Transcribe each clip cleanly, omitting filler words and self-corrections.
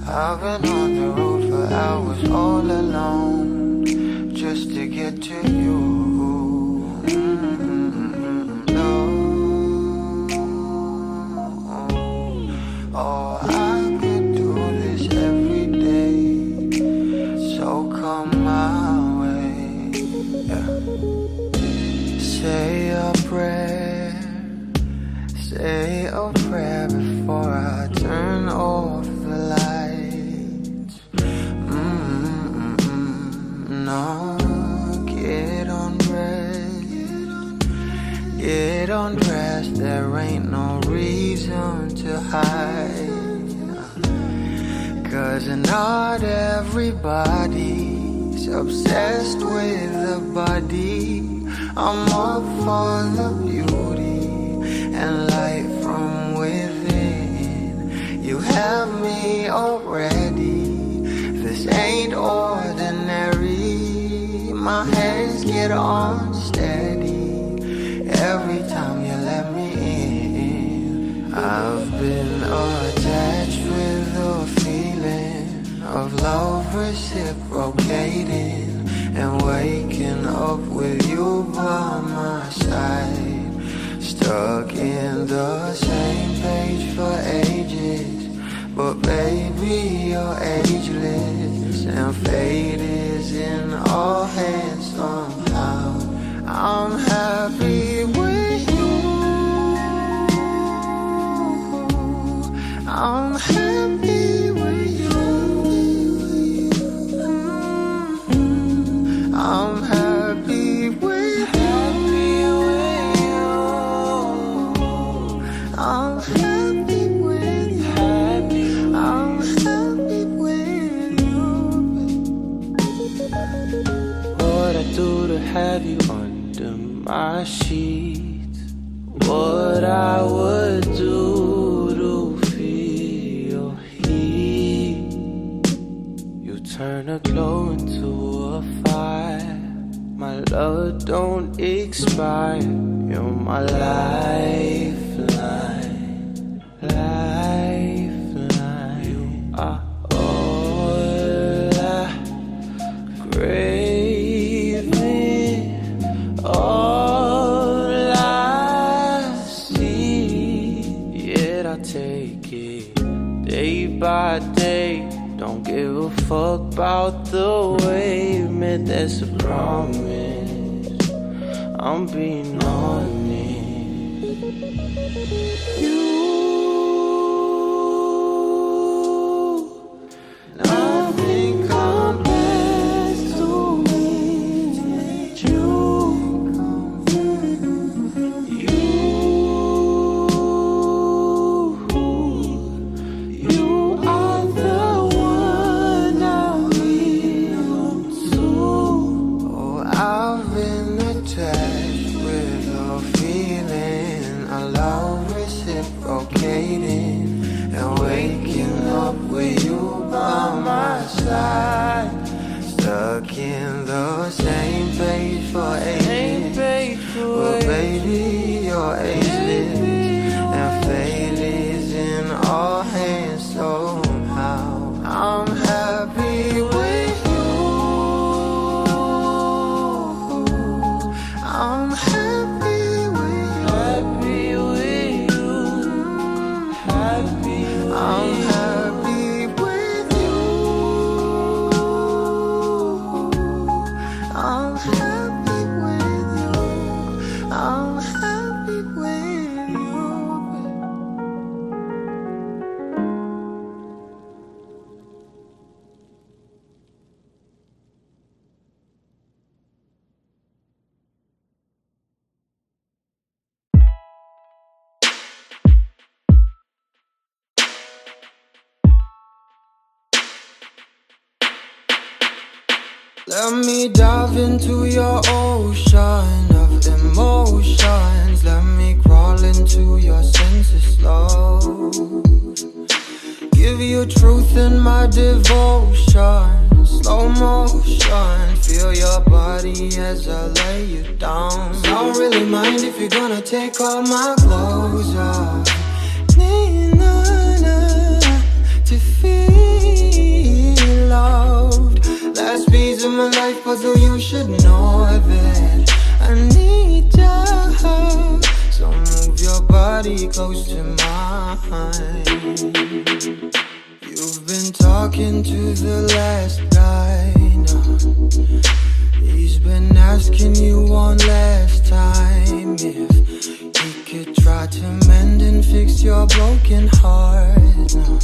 I've been on the road for hours all alone, just to get to you. No. Oh, I could do this every day, so come my way. Yeah. Say a prayer, say a prayer before I turn off the lights. No, get undressed, there ain't no reason to hide. 'Cause not everybody's obsessed with the body. I'm up for the beauty and light from within. You have me already, this ain't ordinary. My hands get unsteady every time you let me in. I've been attached with the feeling of love reciprocating, and waking up with you by my side. Stuck in the same page for ages, but baby you're ageless, and fate is in our hands somehow. I'm happy with you, I'm happy with you, I'm happy with you, I'm happy with you, I'm happy with you. What I do to have you under my sheets, what I would do to feel your heat. You turn a glow into a fire, my love don't expire. You're my lifeline, lifeline. You are all I crave, all I see. Yet I take it day by day. Don't give a fuck about the way, man, that's a promise. I'm being honest. Nothing compares to me, you. You are the one I belong to. Oh, I've been attached with a feeling, a love reciprocating, and waking up with you by my side. Stuck in the same page for ages, but baby you're ageless, and fate is in our hands somehow. I'm happy with you, I'm happy with you, Happy with you, happy I'm with you. happy with you, I'm happy with you, I'm happy with you. Let me dive into your ocean of emotions. Let me crawl into your senses slow. Give you truth in my devotion. Slow motion, feel your body as I lay you down. Don't really mind if you're gonna take all my clothes off. To feel puzzle, you should know that I need ya. So move your body close to mine. You've been talking to the last guy now. He's been asking you one last time if he could try to mend and fix your broken heart now.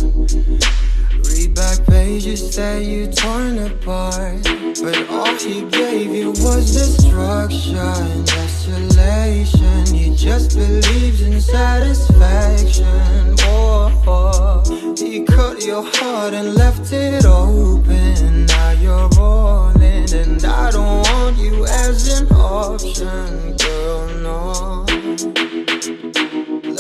Read back pages that you torn apart, but all he gave you was destruction, desolation. He just believes in satisfaction. Oh, he cut your heart and left it open. Now you're rolling, and I don't want you as an option, girl, no.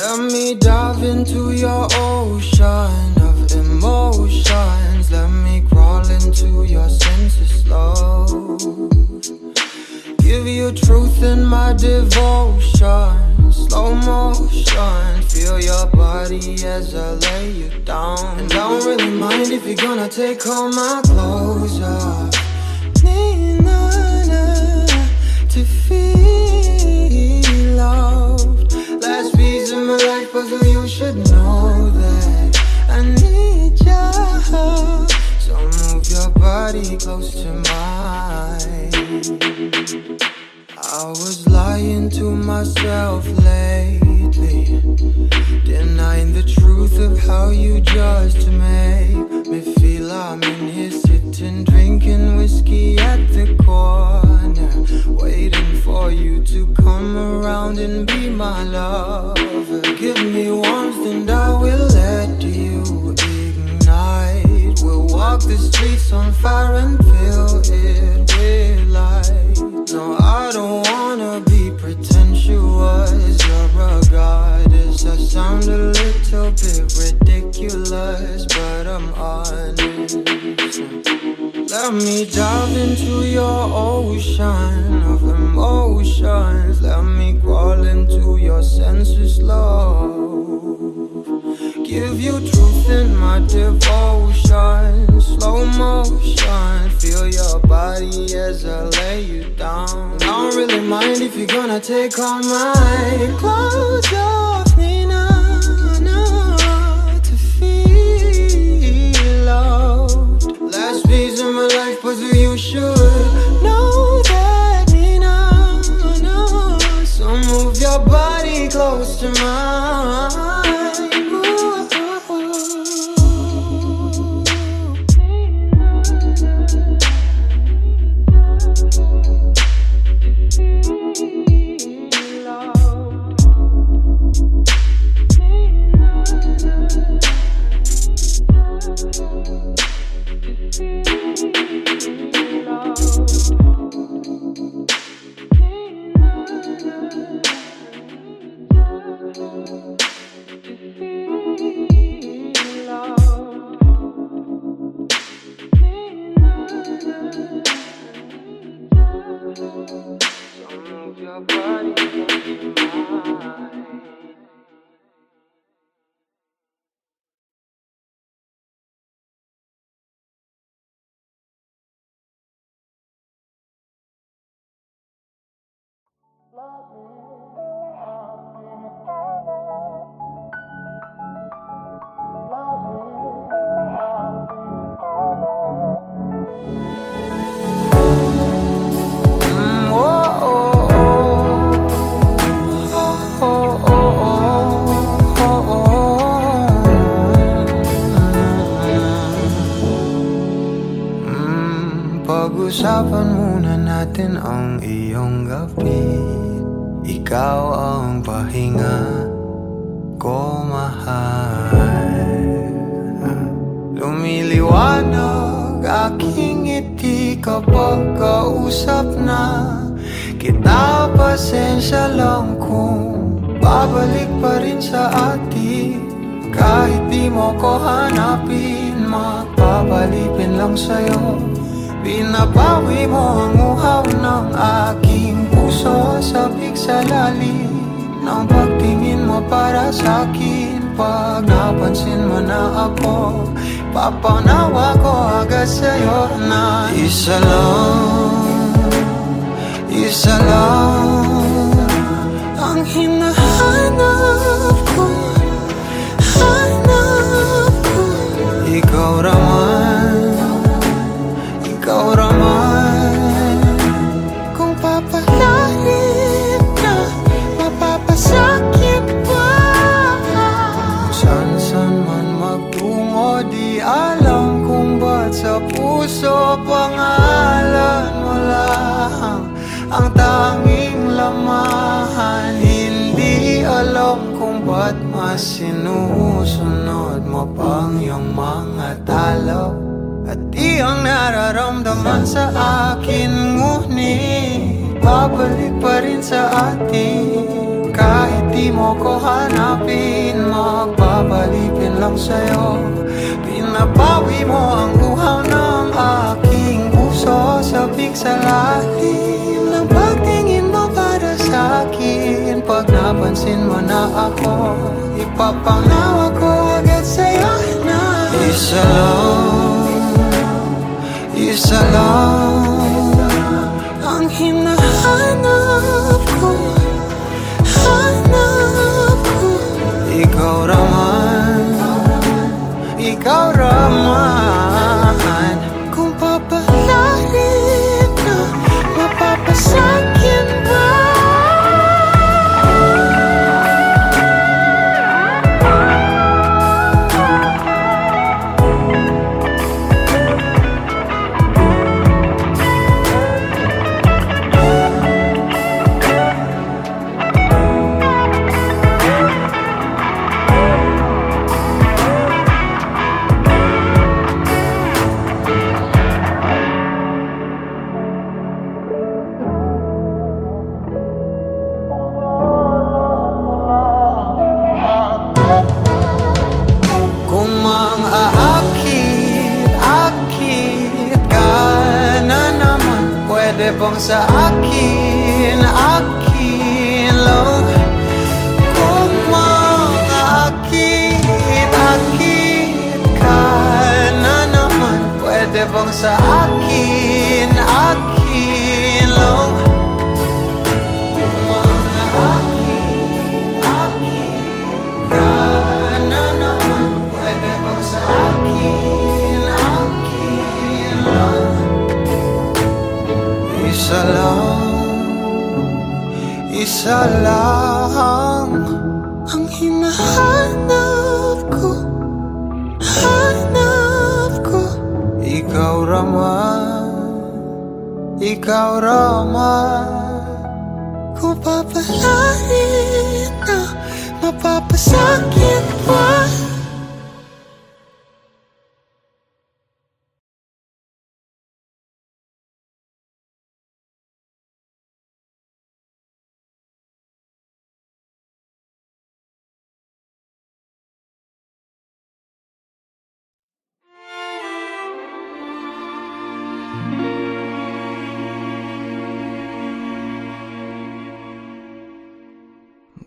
Let me dive into your ocean of emotions. Let me crawl into your senses slow. Give you truth in my devotion. Slow motion. Feel your body as I lay you down. And I don't really mind if you're gonna take all my clothes off. Need none to feel loved. Last piece of my life puzzle, you should know that I need ya. So move your body close to mine. I was lying to myself lately, denying the truth of how you just make me feel. I'm in here sitting, drinking whiskey at the corner, waiting for you to come around and be my lover. Give me warmth and I will let you ignite. We'll walk the streets on fire and fill it with light. No, I don't wanna be pretentious. You're a goddess. I sound a little bit ridiculous, but I'm honest. Let me dive into your ocean of emotions. Let me crawl into your senses, love. Give you truth in my devotion. Slow motion. Feel your body as I lay you down. I don't really mind if you're gonna take all my clothes off. Nina, to feel loved. Last piece of my life puzzle, you should know that. Nina, so move your body close to mine. Pag-usapan muna natin ang iyong gabi. Ikaw ang pahinga ko, mahal. Lumiliwanag aking ngiti kapag kausap na kita. Pasensya lang kung babalik pa rin sa atin. Kahit di mo ko hanapin, magpapalipin lang sa'yo. Pinapawi mo ang uhaw ng aking puso. Sabik sa lalim ng pagtingin mo para sa'kin. Pag napansin mo na ako, papanawa ko agad sa'yo na isa lang Isa lang ang hinahanap ko, hanap ko. Ikaw raman, ikaw raman. Kung papalalim na, mapapasakit pa. San-san man magtungo, di alam kung ba't sa puso pangalan mo lang ang tanging lamahan. Hindi alam kung ba't mas sinusunod mo pang iyong mga talo. At iyong nararamdaman sa akin, ngunit babalik pa rin sa atin. Kahit di mo ko hanapin, magbabalipin lang sa'yo. Pinapawi mo ang uhaw ng aking puso, sabik sa lalim ng pagtingin mo para sa'kin. Pag napansin mo na ako, ipapangawa ko agad sa'yo na isa lang, isa lang ang hinahanap ko, hanap ko. Ikaw raman, ikaw raman. Kung papalalim na, mapapasakit ba? Bang sa akin, akin lang. Kung makakit-akit ka na naman, pwede bang sa akin, akin lang. Kung makakit-akit ka na naman, pwede bang sa akin, akin lang. Isa lang ang hinahanap ko, hanap ko. Ikaw raman, ikaw raman. Kung papalarin na, mapapasakit pa.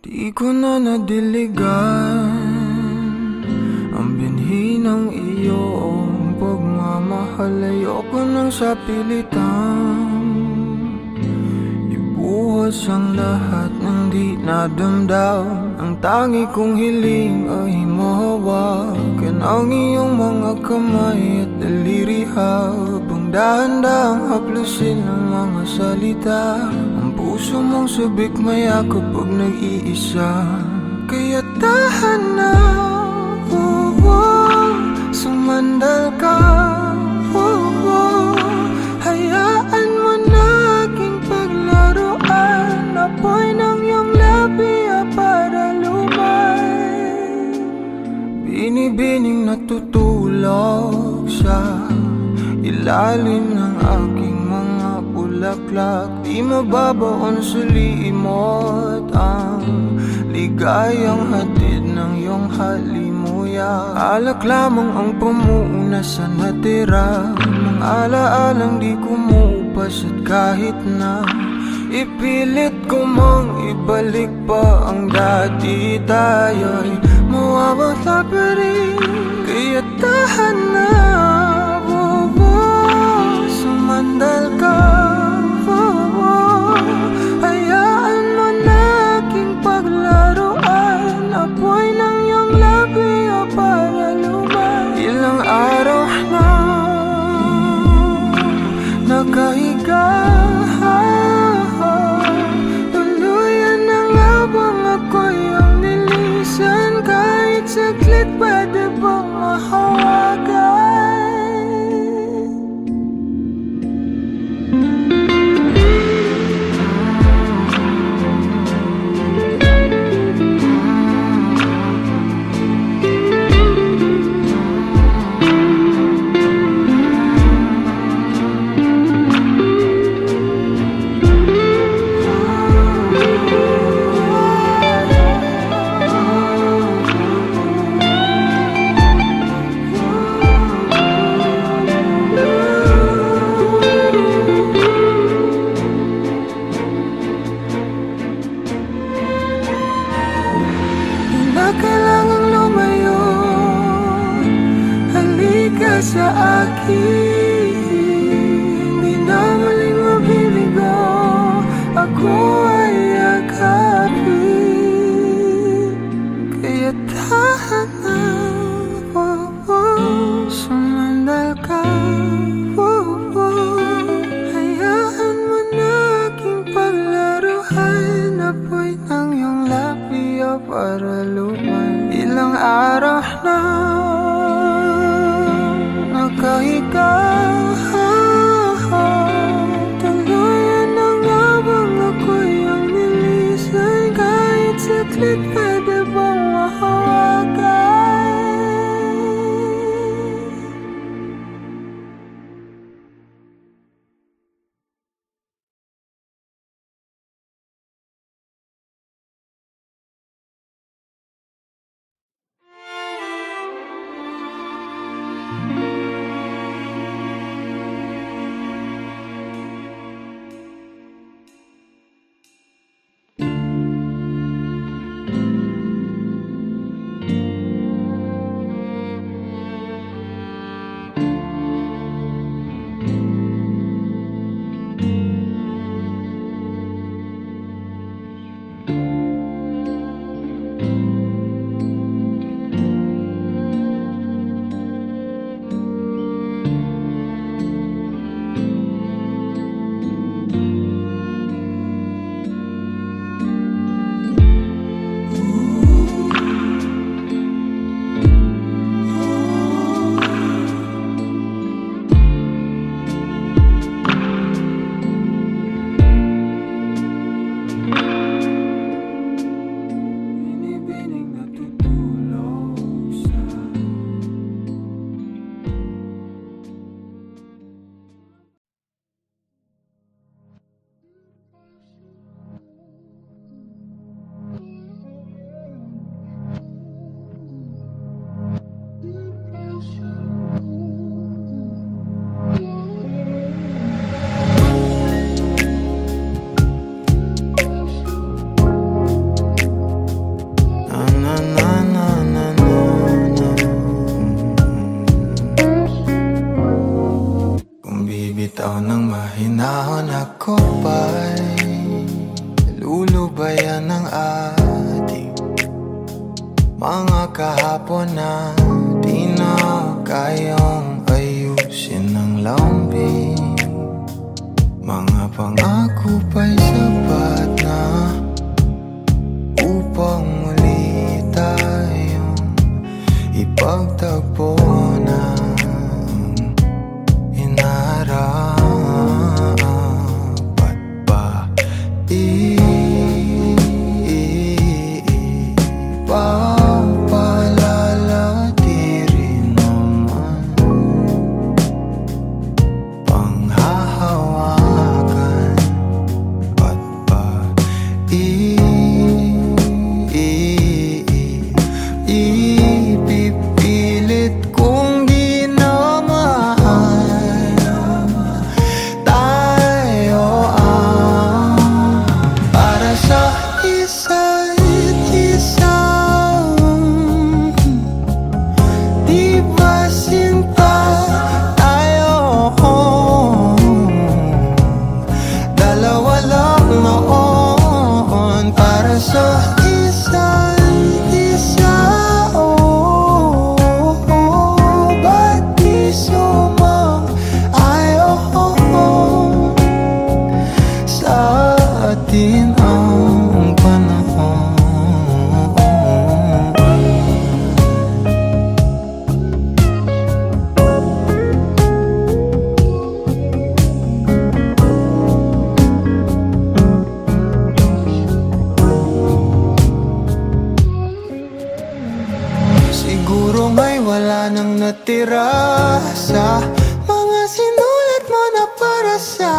Di ko na nadiligan ang binhi ng iyong pagmamahal. Ayoko nang sa pilitan ibuhos ang lahat ng di nadamdam. Ang tangi kong hiling ay mahawakan ang iyong mga kamay at daliri, habang dahan-dahang haplusin ang mga salita. Puso mong sabik mayakap pag nag-iisa, kaya tahan na, sumandal ka, hayaan mo na aking paglaruan. Apoy ng iyong labi para lumay, binibining natutulog sa ilalim ng aking mga bulaklak. Di mababaon sa limot ang ligayang hatid ng iyong halimuyak. Alak lamang ang pamuuna sa natira, ng alaalang di kumupas. At kahit na ipilit ko mang ibalik pa ang dati, tayo'y mawawala pa rin. Kaya tahan na, sumandal ka, ka sa akin. Di na muling mabibigo, ako ay yakapin. Kaya tahan na, sumandal ka. Hayaan mo na aking paglaruan. Apoy ng iyong labi para lumay. Ilang araw na nakahiga, tuluyan ang habang ako'y ang nilisay. Kahit saglit pwede bang mahawakan? Bitaw ng mahinahon ako ba'y lulubayan ng ating mga kahapon na di na kayang ayusin ng lambing. Mga pangako pa'y sapat na upang muli tayong ipagtagpo na dapat ba ipapalala di rin naman panghahawakan? Ba't ba ipipilit kong di na mahal tayo para sa isa't isa? Di ba sinta tayo? Dalawa lang noon para sa isa't isa. Ba't di sumang-ayon sa atin ang panahon? Siguro may wala nang natira sa mga sinulat mo na para sa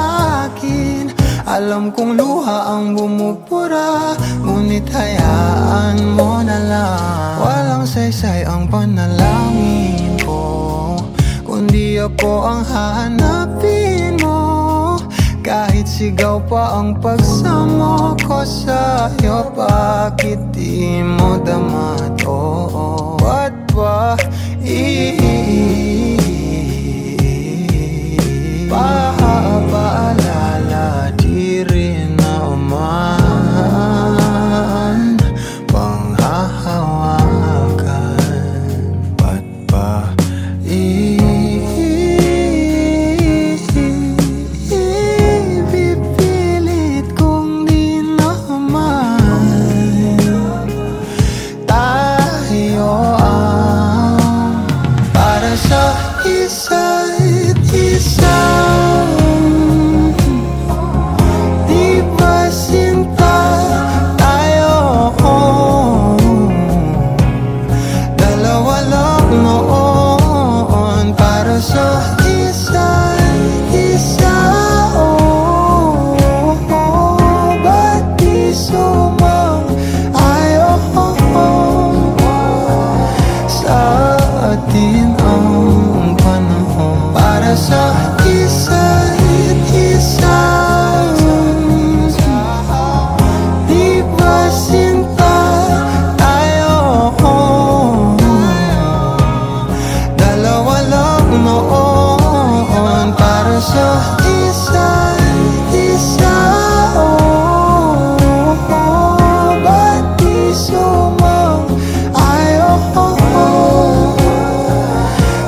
akin. Alam kong luha ang bumupura, ngunit hayaan mo na lang. Walang saysay ang panalangin ko, kundi ako ang hahanapin mo. Kahit sigaw pa ang pagsamo ko sa'yo, bakit di mo dama to? Ba't ba para sa isa't isa. Di ba sinta tayo? Dalawa lang noon para sa isa't isa. Ba't di sumang-ayon sa atin ang panahon para sa isa't isa? Di ba sinta tayo? Dalawa lang noon para sa isa't isa. Ba't di sumang-ayon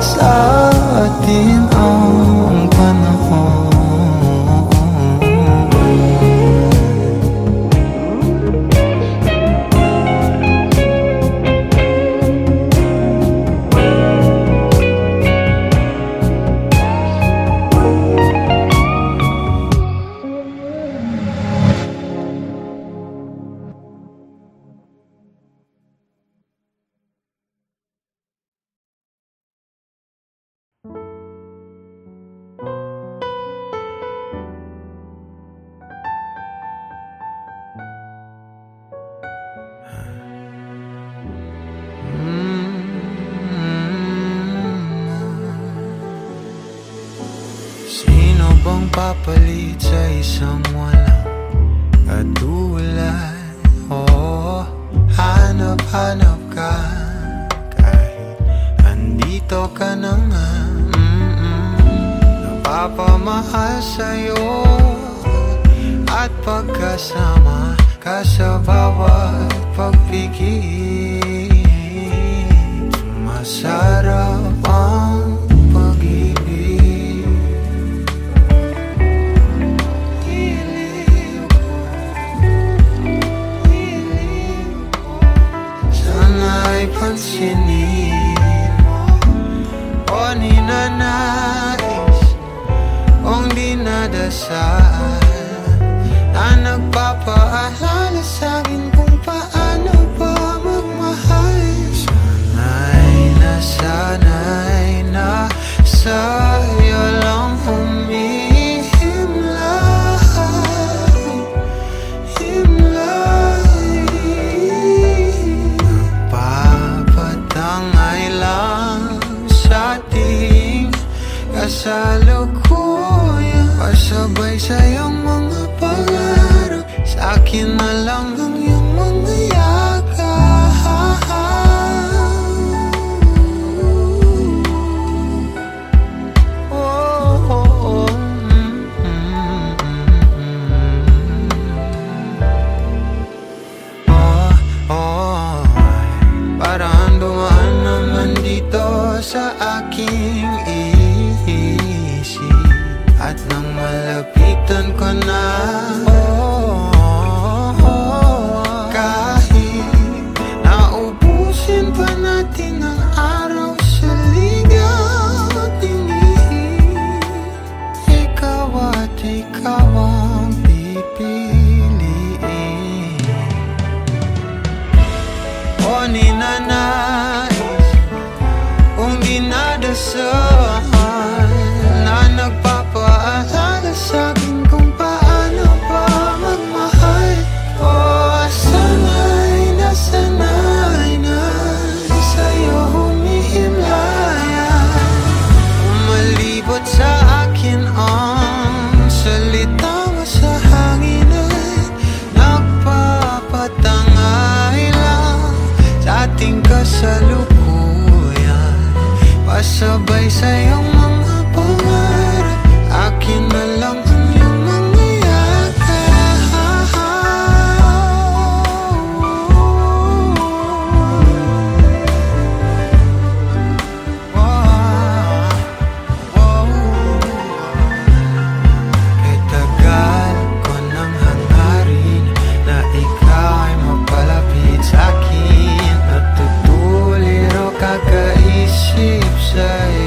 sa atin ang panahon? Sino bang papalit sa isang walang katulad? Oh, hanap-hanap ka kahit andito ka na nga. Napapamahal sa'yo at pagkasama ka sa bawat pagpigil. Masarap ang pag-ibig. Sana'y pansinin mo o ninanais kong dinadasal na nagpapaalala sa'kin kung paano ba magmahal. Sana'y na sa'yo lang Papatangay lang sa ating kasalukuyan, pasabay sa iyong mga pangarap, sa akin na lang ang iyong mga yakap. Parang dumaan naman dito sa aking isip, at nang malapitan ko na, kahit naubusin pa natin ang araw sa ligaw at tingin, ikaw at ikaw ang pipiliin. O ninanais kung dinadasal na nagpapaalala sa'kin kung paano ba magmahal. O sana'y na sa'yo humihimlayan, umalibot sa akin ang salita mo sa hangin at nagpapatangay lang sa ating kasalukuyan, pasabay sa iyong mga pangarap, akin na lang ang iyong mga yakap. Kay tagal ko nang hangarin na ikaw ay mapalapit sa'kin, natutuliro kakaisip sa'yo.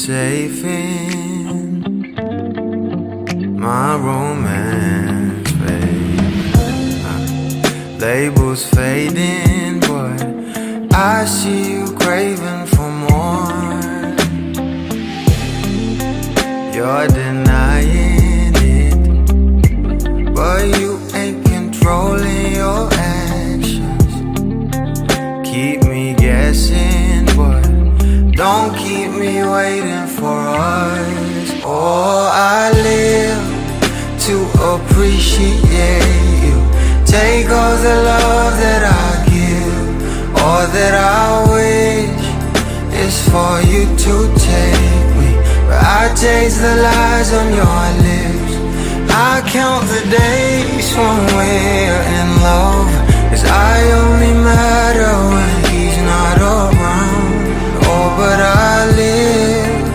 safe in my romance, babe. Labels fading, but I see you craving for more. You're denying it, but you ain't controlling your actions. Keep me guessing, but don't keep me waiting for us. Oh, I live to appreciate you. Take all the love that I give, all that I wish is for you to take me. But I taste the lies on your lips. I count the days when we're in love, 'cause I only matter when he's not around. Oh, but I live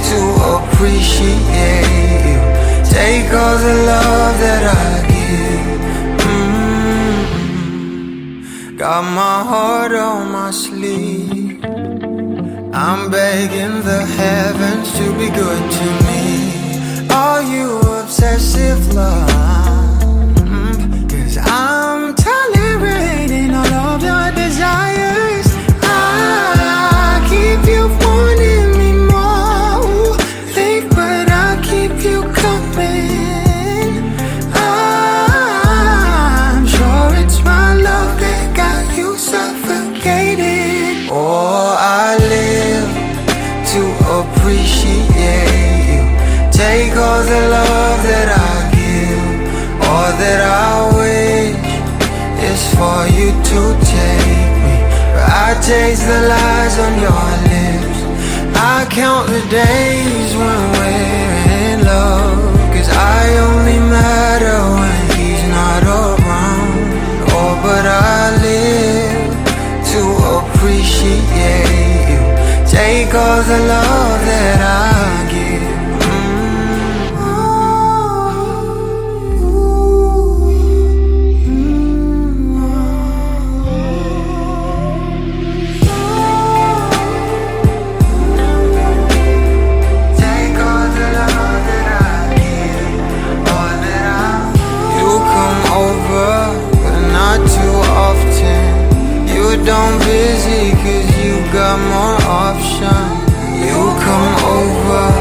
to appreciate you. Take all the love that I give. Got my heart on my sleeve. I'm begging the heavens to be good to me. Are you obsessive love? 'Cause I'm tolerating all of your desires. I keep you wanting me more. Think, but I keep you coming. I'm sure it's my love that got you suffocated. Oh, I live to appreciate you. Take all the love that I give, all that I wish is for you to take me. But I taste the lies on your lips. I count the days when we're in love, 'cause I only matter when he's not around. Oh, but I live to appreciate you. Take all the love that I give. Don't busy, 'cause you got more options. You come over,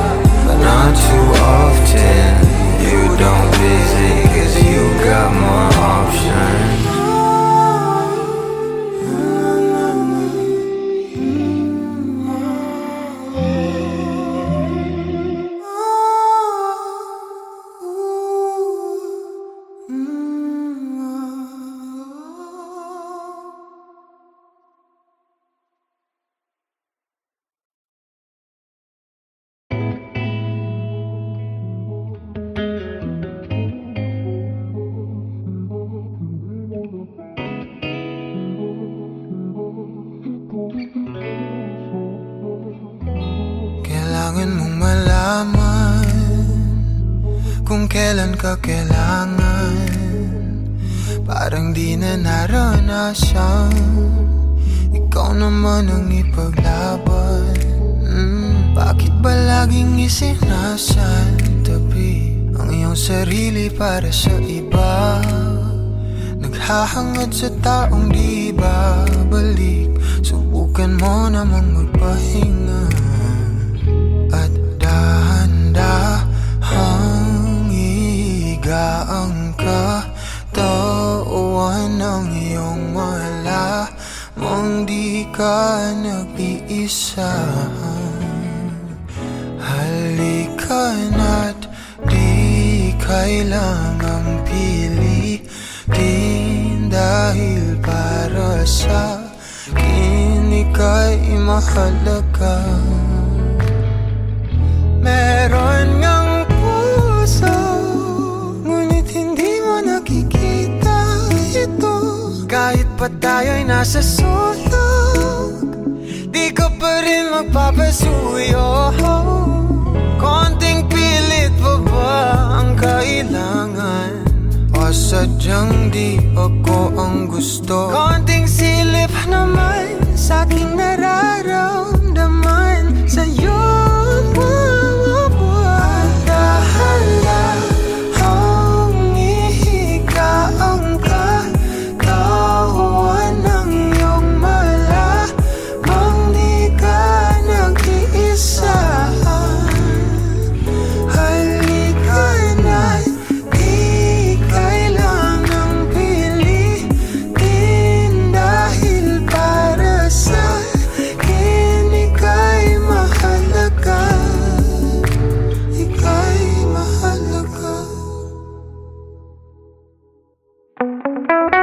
but not too often. You don't busy, 'cause you got more options. Kailangan mong malaman kung kailan ka kailangan. Parang di na naranasan, ikaw naman ang ipaglaban. Bakit ba laging isinasantabi ang iyong sarili para sa iba? Naghahangad sa taong di babalik. Subukan mo namang magpahinga at dahan-dahang igaang katawan ng iyong malamang di ka nag-iisa. Halika na't di kailangang pilitin, dahil para sa akin ika'y mahalaga. Meron ngang puso, ngunit hindi mo nakikita ito. Kahit pa tayo'y nasa sulok, di ka pa rin magpapasuyo. Konting pilit pa ba ang kailangan? O sadyang di ako ang gusto? Konting silip naman sa aking nararamdaman sa'yo. you.